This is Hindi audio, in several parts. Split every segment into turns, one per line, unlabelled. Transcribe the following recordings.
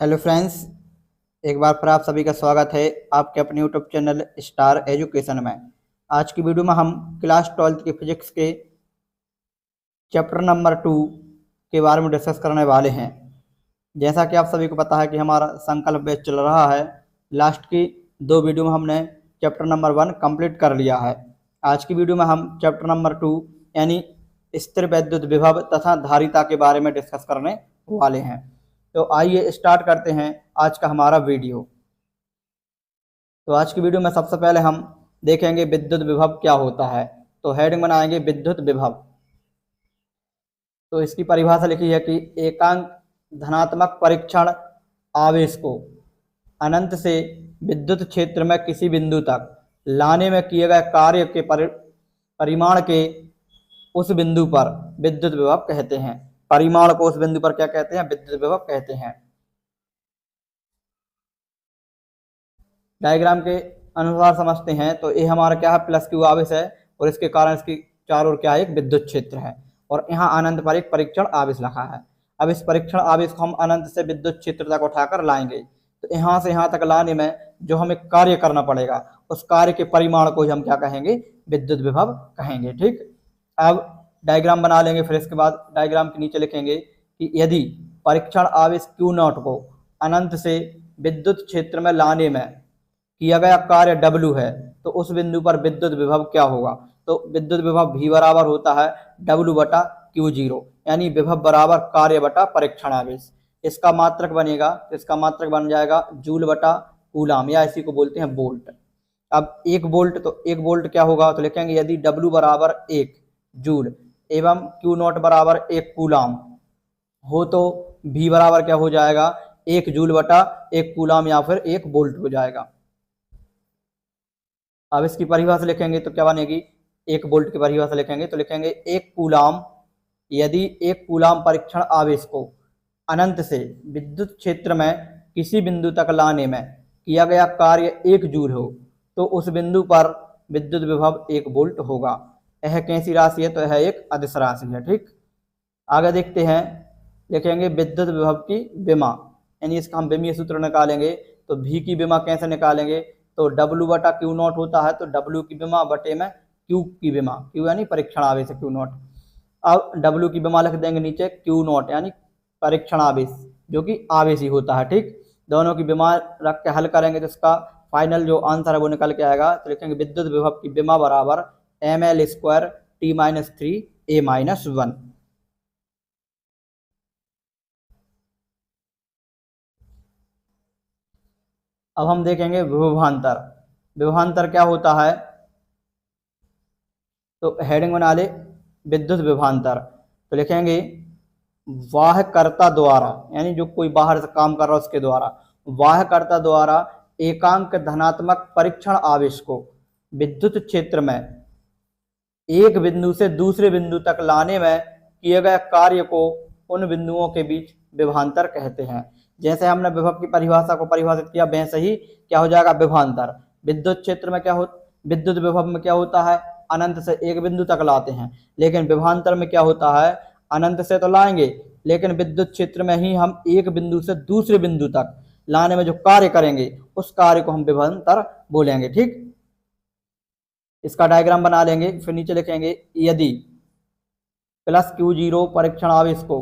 हेलो फ्रेंड्स, एक बार फिर आप सभी का स्वागत है आपके अपने यूट्यूब चैनल स्टार एजुकेशन में। आज की वीडियो में हम क्लास 12th की फिजिक्स के चैप्टर नंबर 2 के बारे में डिस्कस करने वाले हैं। जैसा कि आप सभी को पता है कि हमारा संकल्प बैच चल रहा है। लास्ट की 2 वीडियो में हमने चैप्टर नंबर 1 कंप्लीट कर लिया है। आज की वीडियो में हम चैप्टर नंबर 2 यानी स्थिर वैद्युत विभव तथा धारिता के बारे में डिस्कस करने वाले हैं। तो आइए स्टार्ट करते हैं आज का हमारा वीडियो। तो आज की वीडियो में सबसे पहले हम देखेंगे विद्युत विभव क्या होता है। तो हेडिंग बनाएंगे विद्युत विभव। तो इसकी परिभाषा लिखी है कि एकांक धनात्मक परीक्षण आवेश को अनंत से विद्युत क्षेत्र में किसी बिंदु तक लाने में किए गए कार्य के परिमाण के उस बिंदु पर विद्युत विभव कहते हैं। परिमाण को उस बिंदु पर क्या कहते हैं? विद्युत विभव कहते हैं। डायग्राम के अनुसार समझते हैं तो ये हमारा क्या है, प्लस क्यू आवेश है और इसके कारण इसकी चारों ओर क्या है, एक विद्युत क्षेत्र है और यहाँ अनंत पर एक परीक्षण आवेश रखा है। अब इस परीक्षण आवेश को हम अनंत से विद्युत क्षेत्र तक उठाकर लाएंगे। तो यहाँ से यहाँ तक लाने में जो हमें कार्य करना पड़ेगा उस कार्य के परिमाण को ही हम क्या कहेंगे? विद्युत विभव कहेंगे। ठीक, अब डायग्राम बना लेंगे। फिर इसके बाद डायग्राम के नीचे लिखेंगे कि यदि परीक्षण आवेश Q0 को अनंत से विद्युत क्षेत्र में लाने में किया गया कार्य W है तो उस बिंदु पर विद्युत विभव क्या होगा? तो विद्युत विभव V बराबर होता है W बटा Q0, यानी विभव बराबर कार्य बटा परीक्षण आवेश। इसका मात्रक बनेगा, इसका मात्रक बन जाएगा जूल बटा कूलाम, या इसी को बोलते हैं वोल्ट। अब 1 वोल्ट, तो 1 वोल्ट क्या होगा? तो लिखेंगे यदि W बराबर 1 जूल एवं Q0 बराबर 1 कूलाम हो तो V बराबर क्या हो जाएगा? 1 जूल बटा 1 कूलाम या फिर 1 वोल्ट हो जाएगा। अब इसकी परिभाषा लिखेंगे तो क्या बनेगी? 1 वोल्ट की परिभाषा लिखेंगे तो लिखेंगे 1 कूलाम, यदि 1 कूलाम परीक्षण आवेश को अनंत से विद्युत क्षेत्र में किसी बिंदु तक लाने में किया गया कार्य 1 जूल हो तो उस बिंदु पर विद्युत विभव 1 वोल्ट होगा। यह कैसी राशि है? तो यह एक अदिश राशि है। ठीक, आगे देखते हैं, लिखेंगे विद्युत विभव की विमा, यानी इसका हम विमीय सूत्र निकालेंगे। तो V की विमा कैसे निकालेंगे? तो W बटा Q0 होता है, तो W की विमा बटे में Q की विमा, Q यानी परीक्षण आवेश है Q0। अब W की विमा लिख देंगे नीचे Q0 यानी परीक्षण आवेश, जो कि आवेश ही होता है। ठीक, दोनों की विमा रख के हल करेंगे तो इसका फाइनल जो आंसर है वो निकल के आएगा। तो लिखेंगे विद्युत विभव की विमा बराबर ml² T-3 A-1। अब हम देखेंगे विभवांतर। विभवांतर क्या होता है? तो हेडिंग बना ले विद्युत विभवांतर। तो लिखेंगे वाहकर्ता द्वारा, यानी जो कोई बाहर से काम कर रहा है उसके द्वारा, वाहकर्ता द्वारा एकांक धनात्मक परीक्षण आवेश को विद्युत क्षेत्र में एक बिंदु से दूसरे बिंदु तक लाने में किए गए कार्य को उन बिंदुओं के बीच विभवांतर कहते हैं। जैसे हमने विभव की परिभाषा को परिभाषित किया वैसे ही क्या हो जाएगा? विभवांतर। विद्युत क्षेत्र में क्या हो, विद्युत विभव में क्या होता है? अनंत से एक बिंदु तक लाते हैं, लेकिन विभवांतर में क्या होता है? अनंत से तो लाएंगे लेकिन विद्युत क्षेत्र में ही हम एक बिंदु से दूसरे बिंदु तक लाने में जो कार्य करेंगे उस कार्य को हम विभवांतर बोलेंगे। ठीक, इसका डायग्राम बना लेंगे। फिर नीचे लिखेंगे यदि प्लस Q0 परीक्षण आवेश को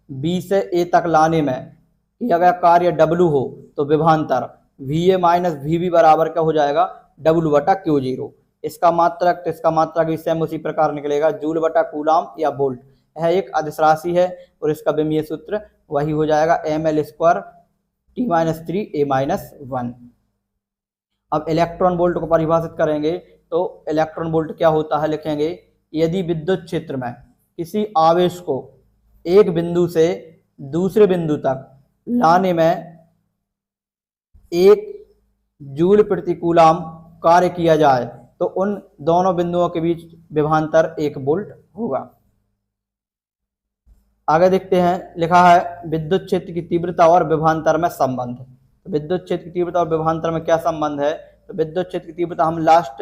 B से A तक लाने में किया गया कार्य W हो तो विभवांतर VA माइनस VB बराबर क्या हो जाएगा? W बटा Q0। इसका मात्रक, तो इसका मात्रक भी सेम उसी प्रकार निकलेगा, जूल बटा कूलाम या वोल्ट। यह एक अदिश राशि है और इसका विमीय सूत्र वही हो जाएगा ml² T-3 A-1। अब इलेक्ट्रॉन वोल्ट को परिभाषित करेंगे तो इलेक्ट्रॉन वोल्ट क्या होता है? लिखेंगे यदि विद्युत क्षेत्र में किसी आवेश को एक बिंदु से दूसरे बिंदु तक लाने में 1 जूल प्रति कूलाम कार्य किया जाए तो उन दोनों बिंदुओं के बीच विभवांतर 1 वोल्ट होगा। आगे देखते हैं, लिखा है विद्युत क्षेत्र की तीव्रता और विभवांतर में संबंध। तो विद्युत क्षेत्र की तीव्रता और विभवांतर में क्या संबंध है? तो विद्युत क्षेत्र की तीव्रता हम लास्ट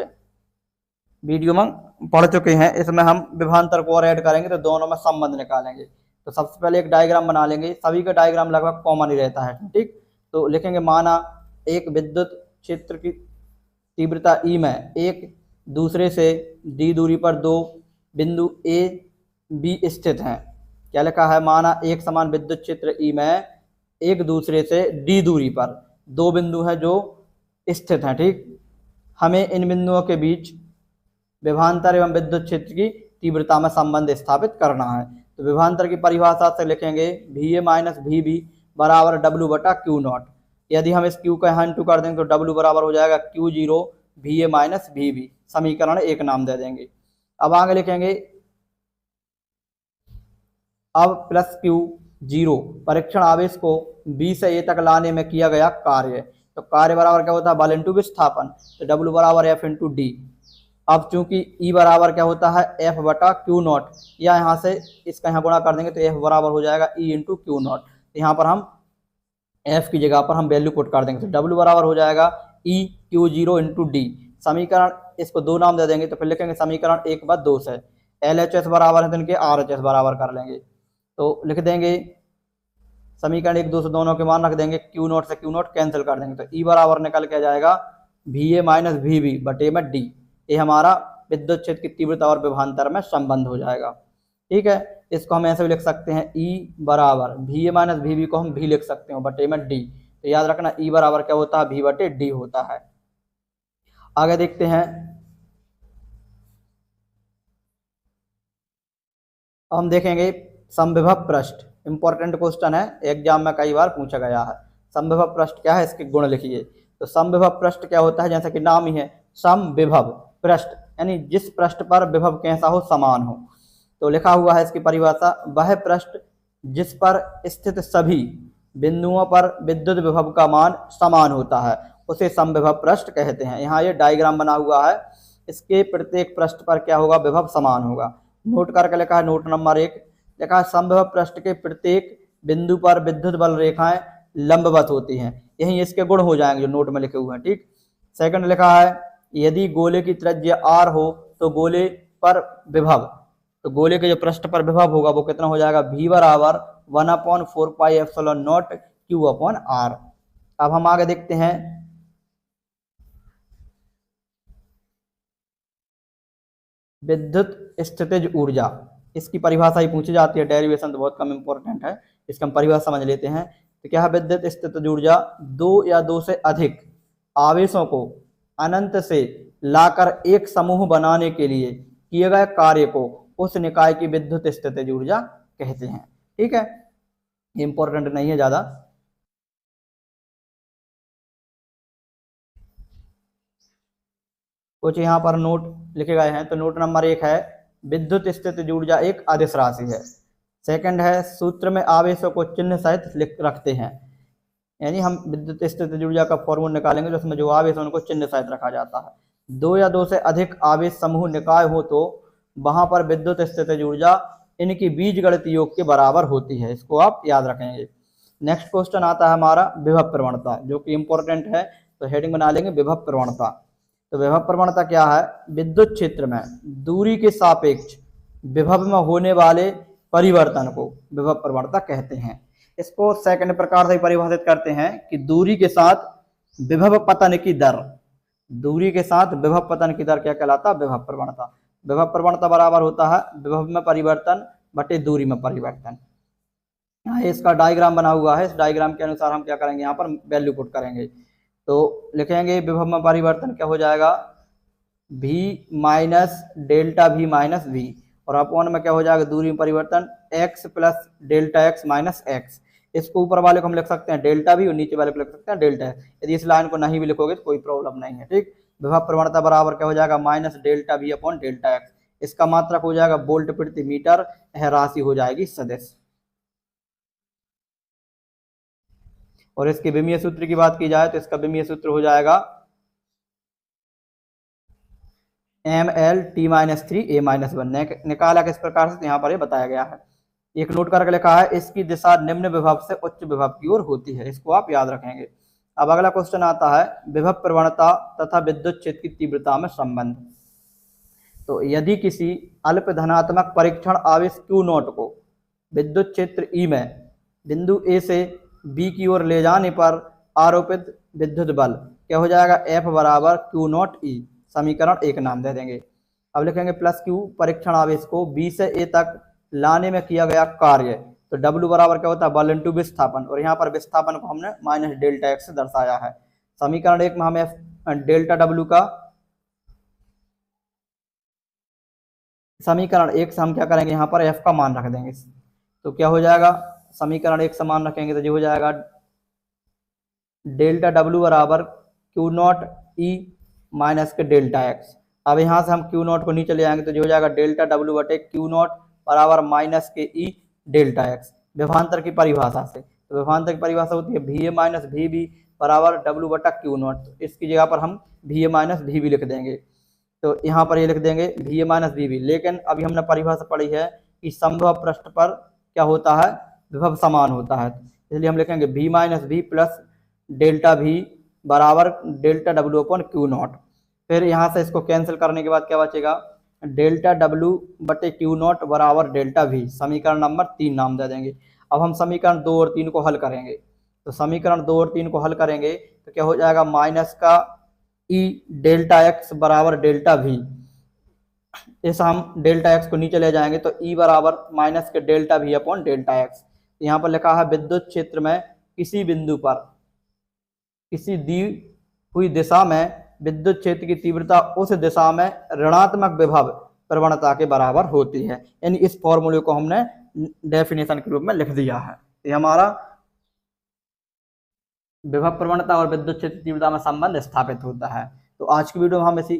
वीडियो में पढ़ चुके हैं, इसमें हम विभवांतर को और ऐड करेंगे तो दोनों में संबंध निकालेंगे। तो सबसे पहले एक डायग्राम बना लेंगे, सभी का डायग्राम लगभग कॉमन ही रहता है। ठीक, तो लिखेंगे माना एक विद्युत क्षेत्र की तीव्रता ई में एक दूसरे से डी दूरी पर दो बिंदु ए बी स्थित हैं। क्या लिखा है, माना एक समान विद्युत क्षेत्र ई में एक दूसरे से डी दूरी पर दो बिंदु हैं जो स्थित हैं। ठीक, हमें इन बिंदुओं के बीच विभवांतर एवं विद्युत क्षेत्र की तीव्रता में संबंध स्थापित करना है। तो विभवांतर की परिभाषा से लिखेंगे V A minus V B बराबर डब्ल्यू बटा क्यू नॉट। यदि हम इस क्यू का यहाँ इंटू कर देंगे तो डब्ल्यू बराबर हो जाएगा Q zero V A minus V B, समीकरण एक नाम दे देंगे। अब आगे लिखेंगे अब प्लस क्यू जीरो परीक्षण आवेश को बी से ए तक लाने में किया गया कार्य। तो कार्य बराबर क्या होता है, बल इंटू विस्थापन, तो डब्ल्यू बराबर एफ इंटू डी। अब चूंकि ई बराबर क्या होता है एफ बटा क्यू नॉट, या यहाँ से इसका यहाँ गुणा कर देंगे तो एफ बराबर हो जाएगा ई इंटू क्यू नॉट। तो यहाँ पर हम एफ की जगह पर हम वैल्यू पुट कर देंगे तो डब्ल्यू बराबर हो जाएगा E Q zero into D. समीकरण इसको दो नाम दे देंगे तो फिर लिखेंगे समीकरण एक बार दो से एल एच एस बराबर है तो इनके आर एच एस बराबर कर लेंगे। तो लिख देंगे समीकरण एक दो से दोनों के मान रख देंगे, क्यू नॉट से क्यू नॉट कैंसिल कर देंगे तो ई बराबर निकल के आ जाएगा V A minus V B बटे में डी। ये हमारा विद्युत क्षेत्र की तीव्रता और विभवांतर में संबंध हो जाएगा। ठीक है, इसको हम ऐसे भी लिख सकते हैं ई बराबर V A minus V B को हम भी लिख सकते हैं बटे में डी। तो याद रखना ई बराबर क्या होता है, वी बटे डी होता है। आगे देखते हैं, हम देखेंगे समविभव पृष्ठ। इंपॉर्टेंट क्वेश्चन है, एग्जाम में कई बार पूछा गया है। समविभव पृष्ठ क्या है, इसके गुण लिखिए। तो समविभव पृष्ठ क्या होता है, जैसा कि नाम ही है समविभव पृष्ठ, यानी जिस पृष्ठ पर विभव कैसा हो, समान हो। तो लिखा हुआ है इसकी परिभाषा, वह पृष्ठ जिस पर स्थित सभी बिंदुओं पर विद्युत विभव का मान समान होता है उसे समविभव पृष्ठ कहते हैं। यहाँ ये डायग्राम बना हुआ है, इसके प्रत्येक पृष्ठ पर क्या होगा, विभव समान होगा। नोट करके लिखा है, नोट नंबर एक लिखा है समविभव पृष्ठ के प्रत्येक बिंदु पर विद्युत बल रेखाएं लंबवत होती हैं। यही इसके गुण हो जाएंगे जो नोट में लिखे हुए हैं। ठीक, सेकंड लिखा है यदि गोले की त्रिज्या r हो तो गोले पर विभव, तो गोले के जो पृष्ठ पर विभव होगा वो कितना हो जाएगा, v बराबर 1/4 pi epsilon not q upon r। अब हम आगे देखते हैं, विद्युत स्थितिज ऊर्जा, इसकी परिभाषा ही पूछी जाती है, डेरिवेशन तो बहुत कम इंपॉर्टेंट है, इसका हम परिभाषा समझ लेते हैं। तो क्या है, विद्युत स्थितिज ऊर्जा दो या दो से अधिक आवेशों को अनंत से लाकर एक समूह बनाने के लिए किए गए कार्य को उस निकाय की विद्युत स्थितिज ऊर्जा कहते हैं। ठीक है, इंपॉर्टेंट नहीं है ज्यादा। कुछ यहाँ पर नोट लिखे गए हैं, तो नोट नंबर एक है विद्युत स्थितिज ऊर्जा एक अदिश राशि है। सेकंड है सूत्र में आवेशों को चिन्ह सहित लिख रखते हैं, यानी हम विद्युत स्थितिज ऊर्जा का फॉर्मूला निकालेंगे जो उसमें जो आवेश है उनको चिन्ह सहित रखा जाता है। दो या दो से अधिक आवेश समूह निकाय हो तो वहां पर विद्युत स्थितिज ऊर्जा इनकी बीजगणित योग के बराबर होती है, इसको आप याद रखेंगे। नेक्स्ट क्वेश्चन आता है हमारा विभव प्रवणता, जो कि इंपॉर्टेंट है, तो हेडिंग बना लेंगे विभव प्रवणता। तो विभव प्रवणता क्या है, विद्युत क्षेत्र में दूरी के सापेक्ष विभव में होने वाले परिवर्तन को विभव प्रवणता कहते हैं। इसको सेकंड प्रकार से परिभाषित करते हैं कि दूरी के साथ विभव पतन की दर, दूरी के साथ विभव पतन की दर क्या कहलाता है, विभव प्रवणता। विभव प्रवणता बराबर होता है विभव में परिवर्तन बटे दूरी में परिवर्तन। यहाँ इसका डायग्राम बना हुआ है, इस डायग्राम के अनुसार हम क्या करेंगे, यहाँ पर वैल्यू पुट करेंगे। तो लिखेंगे विभव में परिवर्तन क्या हो जाएगा, v minus delta v minus v, और अपॉन में क्या हो जाएगा, दूरी में परिवर्तन x plus delta x minus x। इसको ऊपर वाले को हम लिख सकते हैं डेल्टा v और नीचे वाले को लिख सकते हैं डेल्टा x। यदि इस लाइन को नहीं भी लिखोगे तो कोई प्रॉब्लम नहीं है। ठीक, विभव प्रवणता बराबर क्या हो जाएगा, minus delta v upon delta x। इसका मात्रक हो जाएगा वोल्ट प्रति मीटर, यह राशि हो जाएगी सदिश। और इसके विमीय सूत्र की बात की जाए तो इसका विमीय सूत्र हो जाएगा mL(T-3)(a-1)। निकाला किस प्रकार से, यहाँ पर ये बताया गया है। एक नोट करके लिखा है इसकी दिशा निम्न विभव से उच्च विभव की ओर होती है, इसको आप याद रखेंगे। अब अगला क्वेश्चन आता है विभव प्रवणता तथा विद्युत क्षेत्र की तीव्रता में संबंध। तो यदि किसी अल्प धनात्मक परीक्षण आवेश Q नॉट को विद्युत क्षेत्र E में बिंदु A से B की ओर ले जाने पर आरोपित विद्युत बल क्या हो जाएगा, F बराबर Q नॉट E, समीकरण 1 नाम दे देंगे। अब लिखेंगे प्लस Q परीक्षण आवेश को B से A तक लाने में किया गया कार्य, तो W बराबर क्या होता है, बल इंटू विस्थापन, और यहाँ पर विस्थापन को हमने माइनस डेल्टा एक्स से दर्शाया है। समीकरण 1 में हमें डेल्टा W का, समीकरण 1 से हम क्या करेंगे, यहाँ पर F का मान रख देंगे, तो क्या हो जाएगा, समीकरण 1 से मान रखेंगे तो ये हो जाएगा डेल्टा W बराबर Q नॉट E माइनस के डेल्टा एक्स। अब यहाँ से हम Q नॉट को नीचे ले आएंगे तो जो हो जाएगा डेल्टा W बटे Q नॉट बराबर माइनस के E डेल्टा एक्स, विभवांतर की परिभाषा से। तो विभवांतर की परिभाषा होती है VA माइनस VB बराबर W बटा Q नॉट, तो इसकी जगह पर हम VA माइनस VB लिख देंगे, तो यहाँ पर ये लिख देंगे VA माइनस VB। लेकिन अभी हमने परिभाषा पढ़ी है कि संभव पृष्ठ पर क्या होता है, विभव समान होता है, इसलिए हम लिखेंगे V minus V plus delta V बराबर delta W upon Q not. फिर यहाँ से इसको कैंसिल करने के बाद क्या बचेगा, डेल्टा W बटे Q नॉट बराबर डेल्टा V, समीकरण नंबर 3 नाम दे देंगे। अब हम समीकरण 2 और 3 को हल करेंगे, तो समीकरण 2 और 3 को हल करेंगे तो क्या हो जाएगा, माइनस का E डेल्टा एक्स बराबर डेल्टा V, इस हम डेल्टा एक्स को नीचे ले जाएंगे तो E बराबर माइनस के delta V upon delta x. यहाँ पर लिखा है विद्युत क्षेत्र में किसी बिंदु पर किसी दी हुई दिशा में विद्युत क्षेत्र की तीव्रता उस दिशा में ऋणात्मक विभव प्रवणता के बराबर होती है, यानी इस फॉर्मूले को हमने डेफिनेशन के रूप में लिख दिया है। ये हमारा विभव प्रवणता और विद्युत क्षेत्र तीव्रता में संबंध स्थापित होता है। तो आज की वीडियो में हम इसी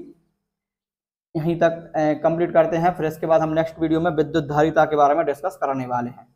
यहीं तक कंप्लीट करते हैं, फिर इसके बाद हम नेक्स्ट वीडियो में विद्युत धारिता के बारे में डिस्कस करने वाले हैं।